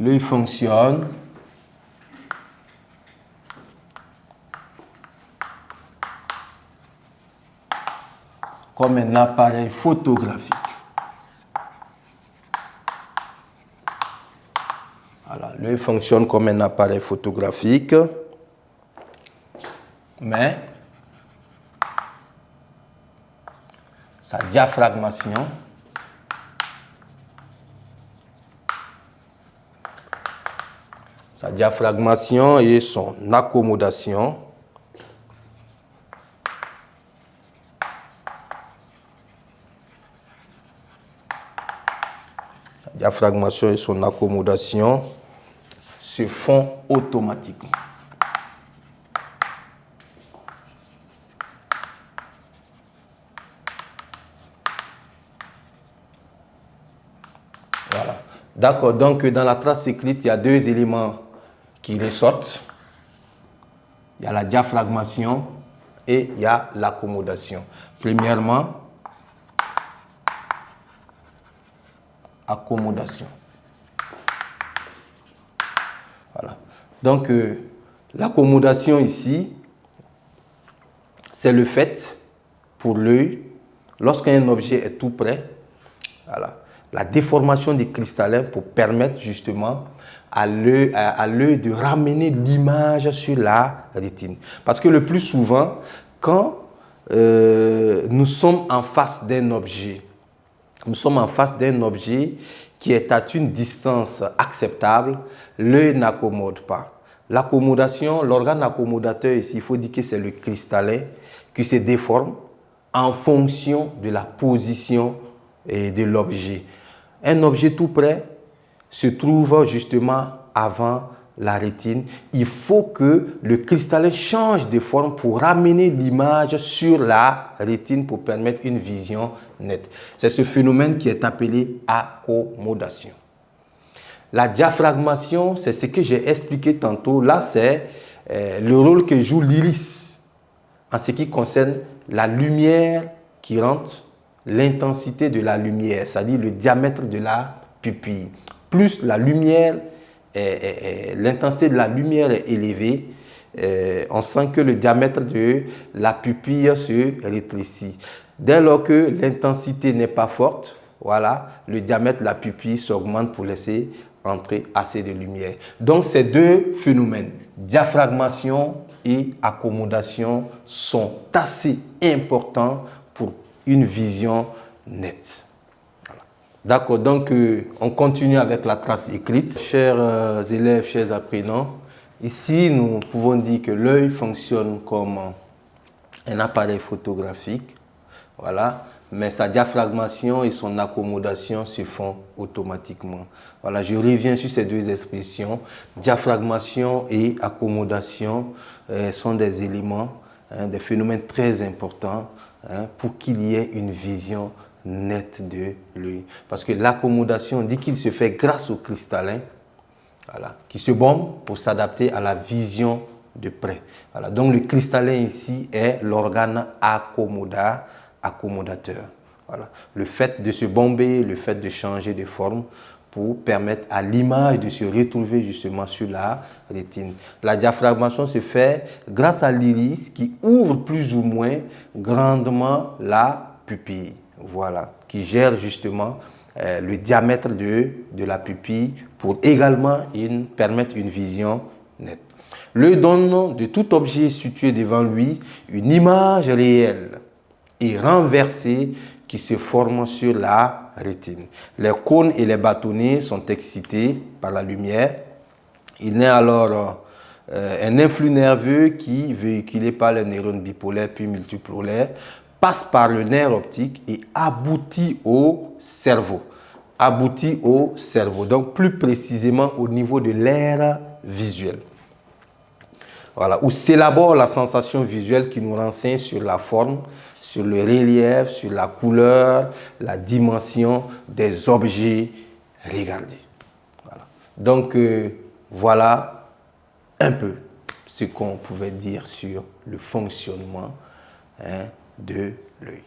l'œil fonctionne comme un appareil photographique. Voilà, l'œil fonctionne comme un appareil photographique, mais sa diaphragmation et son accommodation se font automatiquement. Voilà. D'accord, donc dans la trace écrite, il y a deux éléments qui ressortent. Il y a la diaphragmation et il y a l'accommodation. Premièrement, accommodation. Voilà. Donc, l'accommodation ici, c'est le fait pour l'œil, lorsqu'un objet est tout près, voilà, la déformation des cristallins pour permettre justement à l'œil de ramener l'image sur la rétine. Parce que le plus souvent, quand nous sommes en face d'un objet, qui est à une distance acceptable, l'œil n'accommode pas. L'accommodation, l'organe accommodateur ici, il faut dire que c'est le cristallin qui se déforme en fonction de la position de l'objet. Un objet tout près se trouve justement avant la rétine. Il faut que le cristallin change de forme pour ramener l'image sur la rétine pour permettre une vision nette. C'est ce phénomène qui est appelé accommodation. La diaphragmation, c'est ce que j'ai expliqué tantôt. Là, c'est le rôle que joue l'iris en ce qui concerne la lumière qui rentre, l'intensité de la lumière, c'est-à-dire le diamètre de la pupille. Plus la lumière, l'intensité de la lumière est élevée, on sent que le diamètre de la pupille se rétrécit. Dès lors que l'intensité n'est pas forte, voilà, le diamètre de la pupille s'augmente pour laisser entrer assez de lumière. Donc ces deux phénomènes, diaphragmation et accommodation, sont assez importants pour une vision nette. D'accord, donc on continue avec la trace écrite. Chers élèves, chers apprenants, ici nous pouvons dire que l'œil fonctionne comme un appareil photographique, voilà, mais sa diaphragmation et son accommodation se font automatiquement. Voilà, je reviens sur ces deux expressions. Diaphragmation et accommodation sont des éléments, des phénomènes très importants pour qu'il y ait une vision nette de l'œil. Parce que l'accommodation dit qu'il se fait grâce au cristallin, voilà, qui se bombe pour s'adapter à la vision de près. Voilà. Donc le cristallin ici est l'organe accommodateur. Voilà. Le fait de se bomber, le fait de changer de forme pour permettre à l'image de se retrouver justement sur la rétine. La diaphragmation se fait grâce à l'iris qui ouvre plus ou moins grandement la pupille. Voilà, qui gère justement le diamètre de la pupille pour également permettre une vision nette. L'œil donne de tout objet situé devant lui une image réelle et renversée qui se forme sur la rétine. Les cônes et les bâtonnets sont excités par la lumière. Il naît alors un influx nerveux qui, véhiculé par les neurones bipolaires puis multipolaires, passe par le nerf optique et aboutit au cerveau. Donc plus précisément au niveau de l'aire visuelle. Voilà, où s'élabore la sensation visuelle qui nous renseigne sur la forme, sur le relief, sur la couleur, la dimension des objets regardés. Voilà. Donc voilà un peu ce qu'on pouvait dire sur le fonctionnement de l'œil.